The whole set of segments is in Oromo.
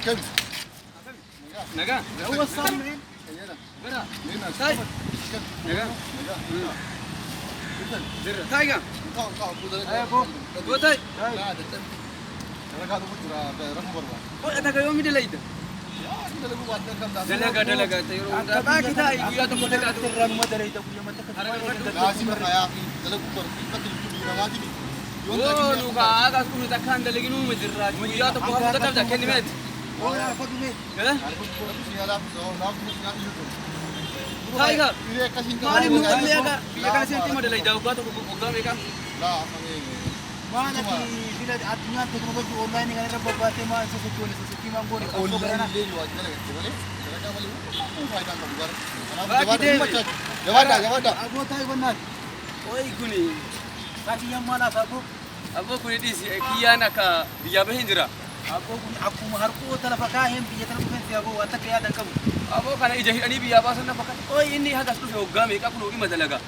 كم نجا هو الصار مين برا مين طيب نجا زر تايجا بو تاي لا ده انا قاعد اقول رقم برا بو اتاك يوم دي ليدا دلقا تيرو ما كده يا تو كده ترى ما دري تقول يوم لازم يا اخي دلقوا برا قتل كبيره ما تبي Oh, luka aga kunu takkan dalagi nu mejirrat. Ya to ko ta ta kenni met. هو ياخذ مين Eh? Taiga. Mali mu alle aga. Ya kana senti mo dalai daw ka to ko ga me ka. ما انا في بلاد عدنان تكنولوجي اونلاين غير ربوباتي ما سوسكي سوسكي ما نقول انا ابو تاي بنات Oi kuni. كاتي يم مالا فابو Abo kuni dis kiyana ka biya ba hindira. ابو اكو هركو تلفكا هم بيتن كفن في ابو واتك يا دنكم Abo kana ija ani biya ba sanna fakat. Oi inni haga su fe ga me ka kuno ima dalaga.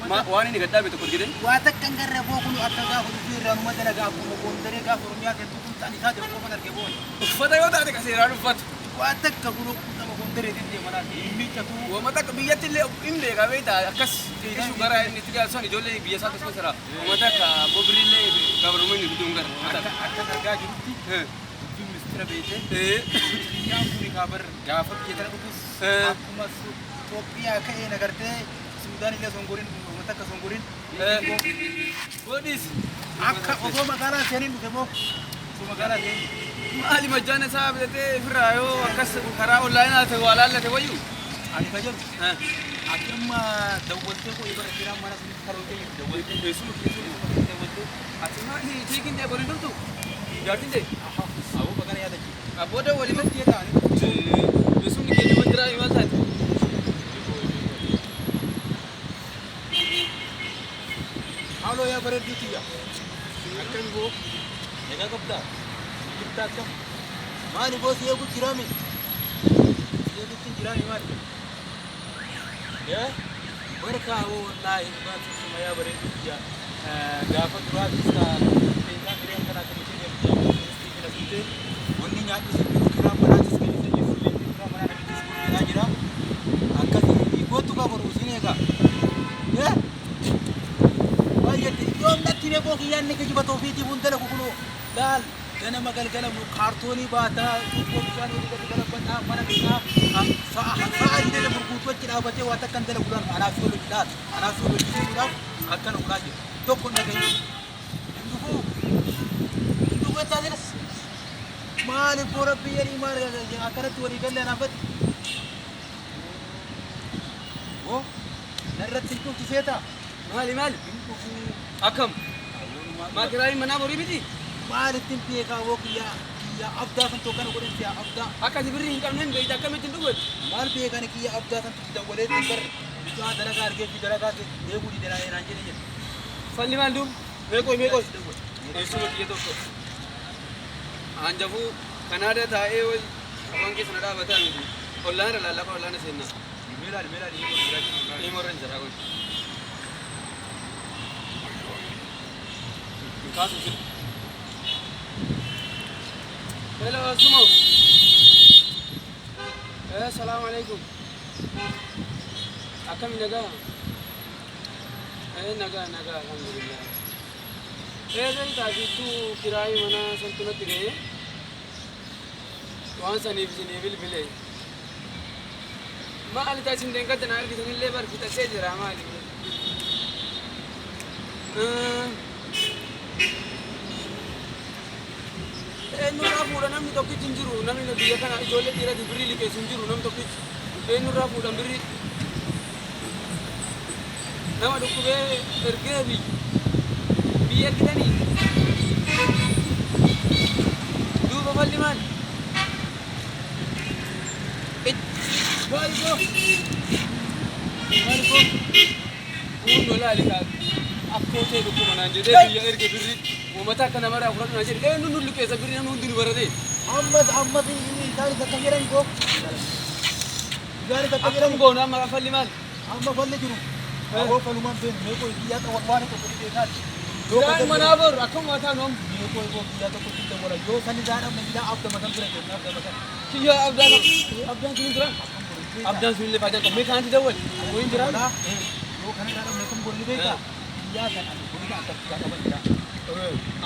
Ma wani ni gadda be to kurgide. واتك كان غربو كنو اتغا في رانو مدنا غا كنو كوندري غا فرميا كنتو كنت اني كاد كو بدر كبون Fata yo ta ka siranu fat. واتك كنو كنت كوندري دي منا مي تشتو Wa mata ka biyati le imle ga be ta akas isu gara ni tiga soni jolle biya sa ta sara. Wa mata ka bobri le ka barumi ni dungar. Mata. اتغا غا جوتي Eh. في مستر بيته Eh. يا كوني خبر غافر كيتر بس اكو مس توبيا كاي نغرتي سودان اللي سونغورين متك سونغورين What is? اكا اوبو مغالا سيرين دمو سو مغالا سيرين Ali majana sahab dete firayo akas khara online ate wala la te wayu. علي فجر Ha. اكيم دولت كو يبر كيرا مانا سن خروتي دولت Esu دولت atima ni thikin de borin tu. Jatin de. ابو بغان يا دجي Aboda wali met ye ta ni. Esu ni ke mandra imal ta. حاولوا يا برد ديتيا اكن بو نغا قبدا جبتا كم ماني بوس يغو جرامي يغو جرامي مال يا بركا والله ما تسمع يا برد ديتيا غافت رات استا بيتا غيرن كنا كمتي يا سيتي وني نيات سكو كرام بنا تسكي تجي فلي كرام بنا نبي تسكو نا جرا اكاسي يغوتو کا بروسينيغا يا يوم نتيني بوكي يعني كجي بتوفيتي بندلا كوكلو دال انا ما قال كلام كارتوني باتا كوكو كان يقول كلام بنا ما نبينا فاعل ده بركوت وكذا بتي واتكن ده كلام انا سولو دال انا سولو كده اكن ولاجي تو كنا جاي ندوكو تادل ما لي بيري ما اكرت وري قال انا بت او نرت كنت تسيتا Mali mal. Akam. Ma kirai mana bori biti. مالتين فيك وكيا يا أبدا سنتو كانوا قولين يا أبدا Aka dibri kan men be ta kam tin dugot. مال فيك أنا كيا أبدا سنتو كده ولين تكر بيجا درجة في درجة ده بودي درجة رانجي Falli mal dum. Me ko. Esu ki to ko. Anjabu Canada ta e wai awan ke sanada bata mi. Online la la ko online senna. ميلاد E moran jara ko. Kasu. Hello Sumo. Assalamu alaikum. Akam naga. Naga alhamdulillah. Zai ta tu kirai mana santuna tige. Wan sani bini bilbile. Ma ali ta sin denga tanar ki sun lebar ki ta se jira ma ali. Nurra fuudha namni tokkichi hin jiru namni biyya kana ijoollee dhiirati birrii liqeessu hin jiru namni tokkichi nurraa fuudhan birrii nama dhukkubee ergee biyya ergitanii duuba falli maal Kun dola lika akkote do kuma nan je dai ya erge birri o mata kana mara fura nan je dai nun luke sa birri nan dinu barade Ahmad ini dari katagiran ko. Dari akam katagiran go na mara falli mal amma falle jiru. Ago faluman ben me ko iya ta wani ko kudi dai nadi. dan manabur akam mata nom Me ko iya ta kudi da wala yo sani da nan da abda madan bure na da madan. kiya abdan kini dra abdan sulle fajan ko me kan ti dawal ko injira Yo kana da me kan bolli be ka. Iya kan aku kudi ka ta ka ban da.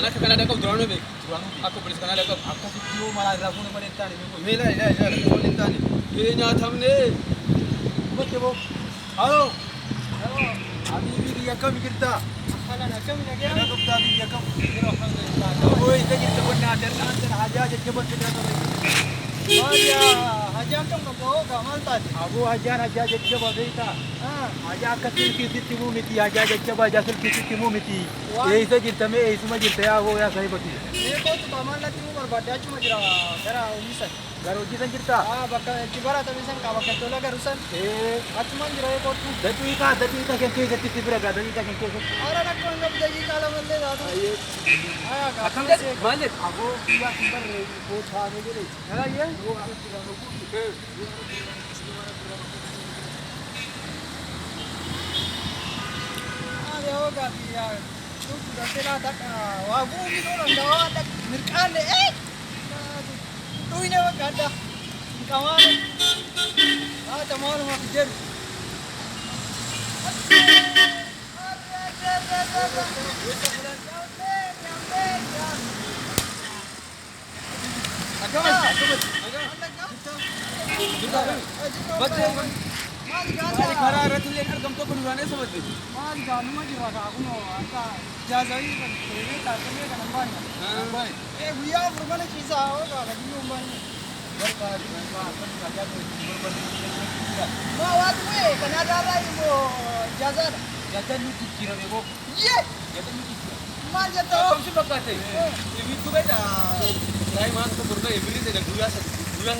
anak kana da ko drone be Tuan aku polis kana da ko akka video mala rafu ne mane tani me ko. me la ko lintani ke nya thamne Bote bo. Halo. Halo. Abi bi ya kam girta. kana na kam na Ana ko ta bi ya kam. Oi ta girta ko na dar na haja je bo te da haja kam ko ga malta Abu haja je bo deita. Haja ka silki mu miti haja je bo ja silki mu miti. Ei ta girta me ei suma girta ya go ya sai bati. me ko to baman lati mu barbada chuma jira dara umisan Garo ji san girta. baka kibara to misan ka baka to la garusan atman jira ko tu Dati ka ke ke ti bira ga dati ka ke ke. ara nak ko ngab dagi kala malle dadu aya ga Akam se malle Ago ya kimbar ko tha ne gele. ara ye Wo aku tidak mau. ada hoga dia tu sudah tela dak wa bu mi no ndawa dak mirkane tu ini wa kada kawan tamal ma jer Mari khara ratul lekar gam to kudurane samajh mari ganu ma jira ka kuno anta jazai kan tere ta kame kan ambani guya furmane kisa hoga lagi umbani ma wat me kana dala ibo jazar Jajan ni kira me bo. ye Jajan ni kira. ma jato kam si bakate ibi tu beta rai mas ko burda ibili te guya sa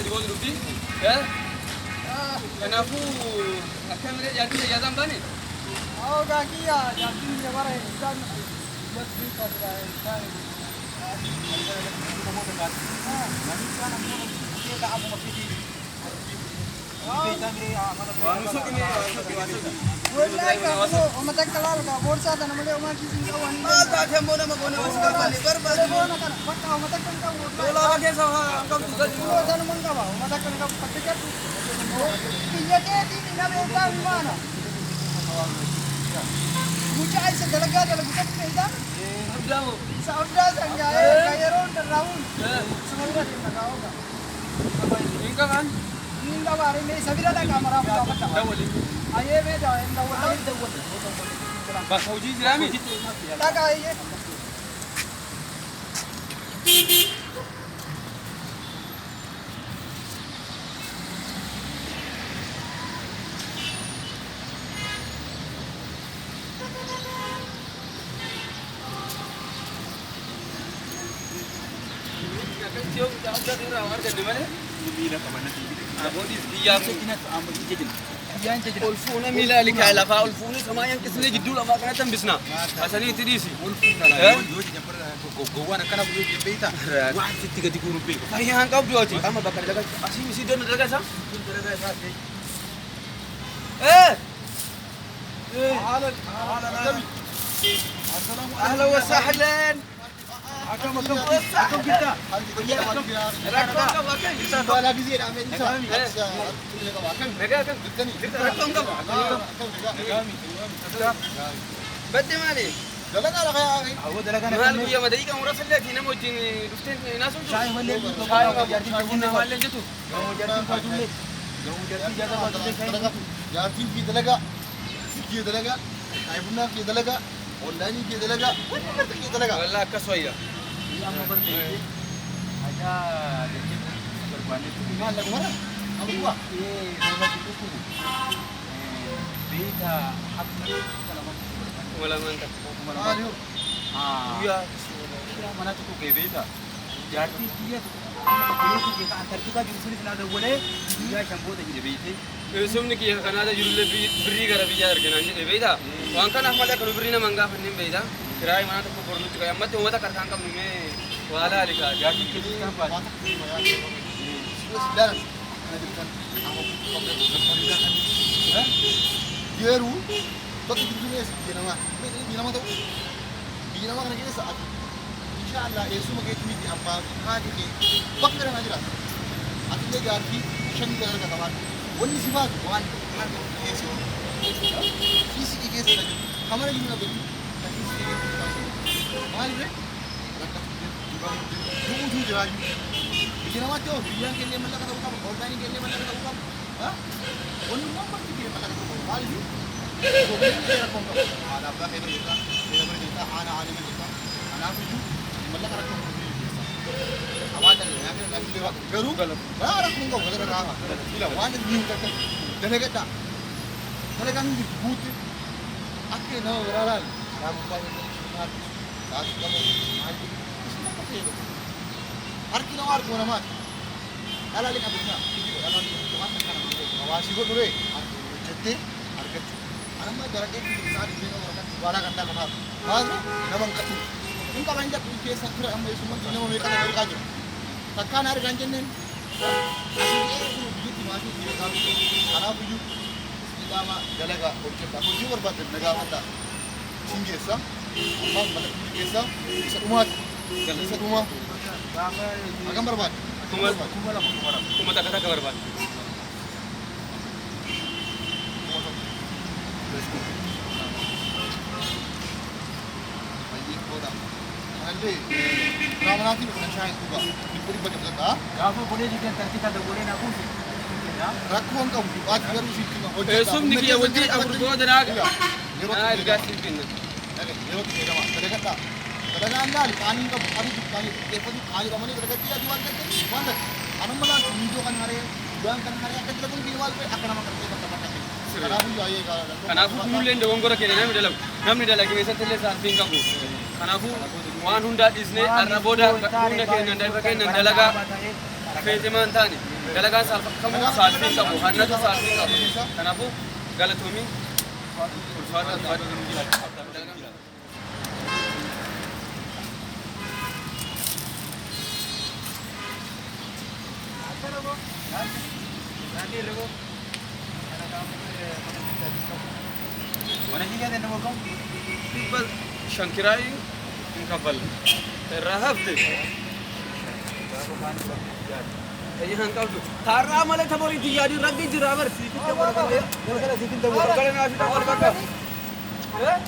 digo ruti ya kanafu akan mere jadi jazam bani oh gaki ya jadi ya bare ikan buat di kota ikan Ninda bari me sabira da kamera ko ta dawali aye me da inda wala ba sauji jirami daga aye Ulfuna mila lika lafa ulfuna sama yang kisne jiddu lafa kana tambisna asani tidisi Gowana kana bu je beita. Wa tiga tiga rupi. ai han kau dua ci kama bakar daga asi misi don daga sa ahlan wa sahlan Akam kita. Bate mali. Dalaga la kaya akin. Ago dalaga na Mahal kami. kuya madai ka mura salla tina mo tin duften naso. Sai malle ko Sai ko ka jarti jarti ko na malle jitu. Gawo jarti ko julle. Gawo jarti jaga ba julle kai. Jarti ki dalaga. Ki dalaga. Aibuna ki dalaga. Online ki dalaga. Ki dalaga. Wala kaswaya. Amma barte. Aja deke berbanding tu Mal lagu mana? Apa gua? nama itu beta hak Wala man ta. Aduh. Ah, Iya. kira mana tu ke beta. Jadi dia Kunuunsi kee kan tartiibaa jiru sunis naa dawwalee guyyaa shanboota jedhe beektee. Sumni kiyya kanaadha jirullee birrii gara biyyaa erganaan jedhe beeyta. Waan kanaaf malee akka nu birrii nama hin gaafanneen beeyta. Kiraayii mana tokko bornutti qabu. Ammatti uummata kartaan qabnu mee waa laali kaa. Jaartiin keessa kan baatu. Yeroo bakki jirtuunis biyya namaa ta'u biyya namaa kana keessa ati inshaallah eessuma keetti miti abbaa haati kee bakka kana jiraata. Ati illee gaaffii shan dalaga qabaatu. Wanni si baatu waan harka keessa jiru. Fiisii keessa jiru. Kamara jiru na beeku. Fiisii keessa jiru. Maali bee? Du'uutu jiraayu. Biyya namaatti hoo biyyaan keellee mallaqa ta'uu qaba. Orgaaniin keellee mallaqa ta'uu qaba. Wanni waan bakki kee mallaqa ta'uu qaba. Maali bee? Soogidii kee rakkoon qaba. Haadha abbaa kee bira jirta. Seera bira jirta. Haana haadha bira jirta. Kanaafiyyuu mallaqa rakkoon qaba. Awwaala nyaatni nyaatni leewaa garuu bara kun qabu gara raafa ila waan inni takka dalagadha dalagaan hundi guutti akka nama biraaraan raafa baay'ee maal taatu qabu maal harki nama harki namaa dhalali qabna dhalali waan kana hawaasi godhu ree jettee argachuu anamma daraqee isaa dhibee nama kan waalaa kan dhala taatu maal nama hin qabdu in qaban jakku keessa ture amma isuma nama meeqa nama ergaa jiru takkaan argaan jenneen asii biyyatti maatii biyya kaa'u kanaafiyyuu islaama dalagaa hojjedha hojii barbaadde nagaa fadhaa isin geessa ammaan malakkuuti keessa isa dhumaati isa dhumaa hagam barbaadde kuma takka takka barbaadde. Nanti ramadhan itu kan saya juga diberi banyak kata. Gaafa boleh juga tartiibaa dawwalee naa kuusi. Rakkoon qabu baat garuu sitti ma Sumni kiyya wanti afur booda naa ergaa siif kenna. yeroo itti jedhama dalagadha dalagaan laali qaanii qabu adii qaanii xiyyeeffatu qaanii qabanii dalagatti adii waan ta'eef waan ta'eef anuma laal miidiyoo kan haree waan kan haree akka dalaguun biyya maal ta'e akka nama kan ta'e bakka bakka ta'e kanaafuu baay'ee gaariidha. Kanaafuu kunillee dogongora keenya namni dalagu keessatti illee saalfiin qabu. Kanaafuu waan hundaa dhiisnee har'a booda hunda keenya dalagaa keenya dalagaa feetimaan taane dalagaan kamuu saalfiin qabu hannatu saalfiin qabu. Kanaafuu galatoomii ulfaata Shankirai kapal rahafte ayhan kau thara male thamori tiyari raggi jirabar sikite borgale borgale sikinte borgale na afita wal bakka eh